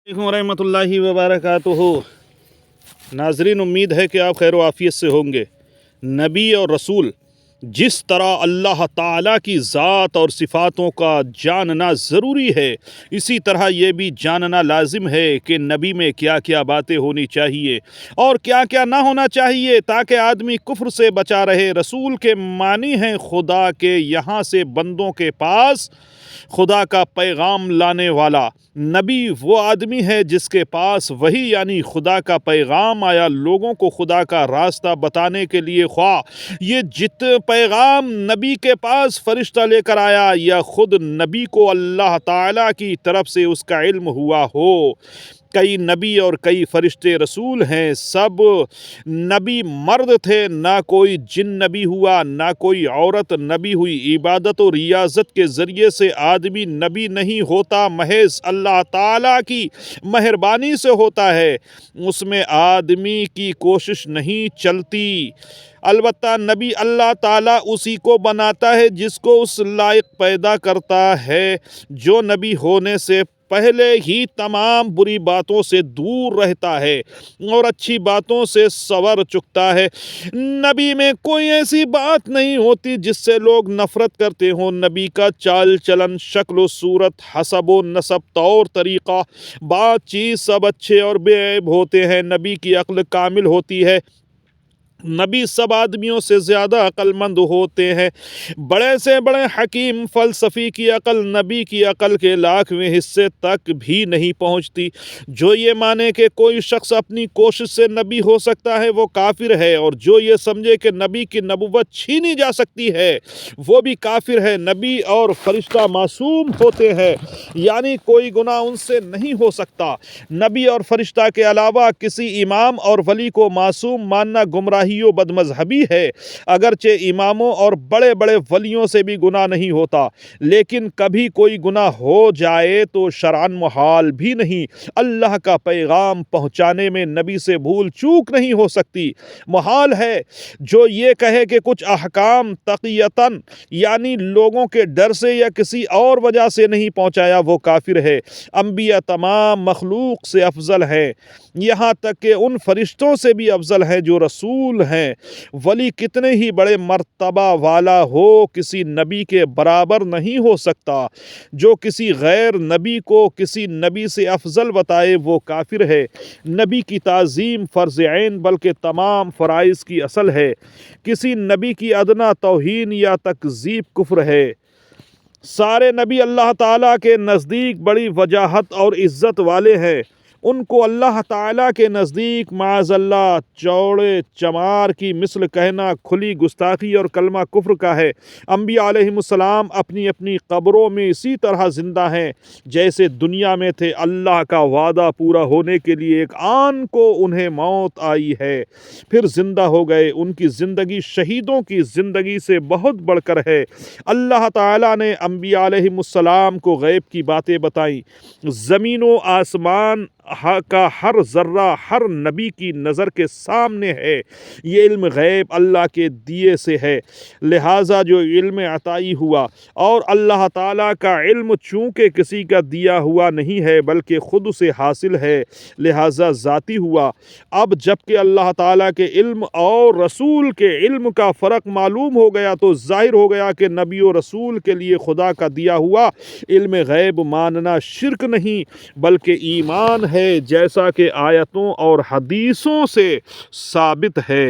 ورحمۃ اللہ وبرکاتہ۔ ناظرین، امید ہے کہ آپ خیر و عافیت سے ہوں گے۔ نبی اور رسول جس طرح اللہ تعالیٰ کی ذات اور صفاتوں کا جاننا ضروری ہے، اسی طرح یہ بھی جاننا لازم ہے کہ نبی میں کیا کیا باتیں ہونی چاہیے اور کیا کیا نہ ہونا چاہیے، تاکہ آدمی کفر سے بچا رہے۔ رسول کے معنی ہیں خدا کے یہاں سے بندوں کے پاس خدا کا پیغام لانے والا۔ نبی وہ آدمی ہے جس کے پاس وہی یعنی خدا کا پیغام آیا، لوگوں کو خدا کا راستہ بتانے کے لیے، خواہ یہ پیغام نبی کے پاس فرشتہ لے کر آیا یا خود نبی کو اللہ تعالیٰ کی طرف سے اس کا علم ہوا ہو۔ کئی نبی اور کئی فرشتے رسول ہیں، سب نبی مرد تھے، نہ کوئی جن نبی ہوا نہ کوئی عورت نبی ہوئی۔ عبادت و ریاضت کے ذریعے سے آدمی نبی نہیں ہوتا، محض اللہ تعالیٰ کی مہربانی سے ہوتا ہے، اس میں آدمی کی کوشش نہیں چلتی۔ البتہ نبی اللہ تعالیٰ اسی کو بناتا ہے جس کو اس لائق پیدا کرتا ہے، جو نبی ہونے سے پہلے ہی تمام بری باتوں سے دور رہتا ہے اور اچھی باتوں سے سنور چکتا ہے۔ نبی میں کوئی ایسی بات نہیں ہوتی جس سے لوگ نفرت کرتے ہوں۔ نبی کا چال چلن، شکل و صورت، حسب و نسب، طور طریقہ، بات چیت سب اچھے اور بے عیب ہوتے ہیں۔ نبی کی عقل کامل ہوتی ہے۔ نبی سب آدمیوں سے زیادہ عقل مند ہوتے ہیں۔ بڑے سے بڑے حکیم فلسفی کی عقل نبی کی عقل کے 1,00,000ویں حصے تک بھی نہیں پہنچتی۔ جو یہ مانے کہ کوئی شخص اپنی کوشش سے نبی ہو سکتا ہے وہ کافر ہے، اور جو یہ سمجھے کہ نبی کی نبوت چھینی جا سکتی ہے وہ بھی کافر ہے۔ نبی اور فرشتہ معصوم ہوتے ہیں، یعنی کوئی گناہ ان سے نہیں ہو سکتا۔ نبی اور فرشتہ کے علاوہ کسی امام اور ولی کو معصوم ماننا گمراہی و بد مذہبی ہے۔ اگرچہ اماموں اور بڑے بڑے ولیوں سے بھی گناہ نہیں ہوتا، لیکن کبھی کوئی گناہ ہو جائے تو شرعاً محال بھی نہیں۔ اللہ کا پیغام پہنچانے میں نبی سے بھول چوک نہیں ہو سکتی، محال ہے۔ جو یہ کہے کہ کچھ احکام تقیتاً یعنی لوگوں کے ڈر سے یا کسی اور وجہ سے نہیں پہنچایا، وہ کافر ہے۔ انبیاء تمام مخلوق سے افضل ہیں، یہاں تک کہ ان فرشتوں سے بھی افضل ہیں جو رسول ہیں۔ ولی کتنے ہی بڑے مرتبہ والا ہو، کسی نبی کے برابر نہیں ہو سکتا۔ جو کسی غیر نبی کو کسی نبی سے افضل بتائے وہ کافر ہے۔ نبی کی تعظیم فرض عین بلکہ تمام فرائض کی اصل ہے۔ کسی نبی کی ادنا توہین یا تکذیب کفر ہے۔ سارے نبی اللہ تعالیٰ کے نزدیک بڑی وجاہت اور عزت والے ہیں۔ ان کو اللہ تعالیٰ کے نزدیک معاذ اللہ چوڑے چمار کی مثل کہنا کھلی گستاخی اور کلمہ کفر کا ہے۔ انبیاء علیہم السلام اپنی اپنی قبروں میں اسی طرح زندہ ہیں جیسے دنیا میں تھے۔ اللہ کا وعدہ پورا ہونے کے لیے ایک آن کو انہیں موت آئی ہے، پھر زندہ ہو گئے۔ ان کی زندگی شہیدوں کی زندگی سے بہت بڑھ کر ہے۔ اللہ تعالیٰ نے انبیاء علیہم السلام کو غیب کی باتیں بتائیں۔ زمین و آسمان کا ہر ذرہ ہر نبی کی نظر کے سامنے ہے۔ یہ علم غیب اللہ کے دیے سے ہے، لہٰذا جو علم عطائی ہوا، اور اللہ تعالیٰ کا علم چونکہ کسی کا دیا ہوا نہیں ہے بلکہ خود سے حاصل ہے، لہٰذا ذاتی ہوا۔ اب جب کہ اللہ تعالیٰ کے علم اور رسول کے علم کا فرق معلوم ہو گیا تو ظاہر ہو گیا کہ نبی و رسول کے لیے خدا کا دیا ہوا علم غیب ماننا شرک نہیں بلکہ ایمان ہے، جیسا کہ آیتوں اور حدیثوں سے ثابت ہے۔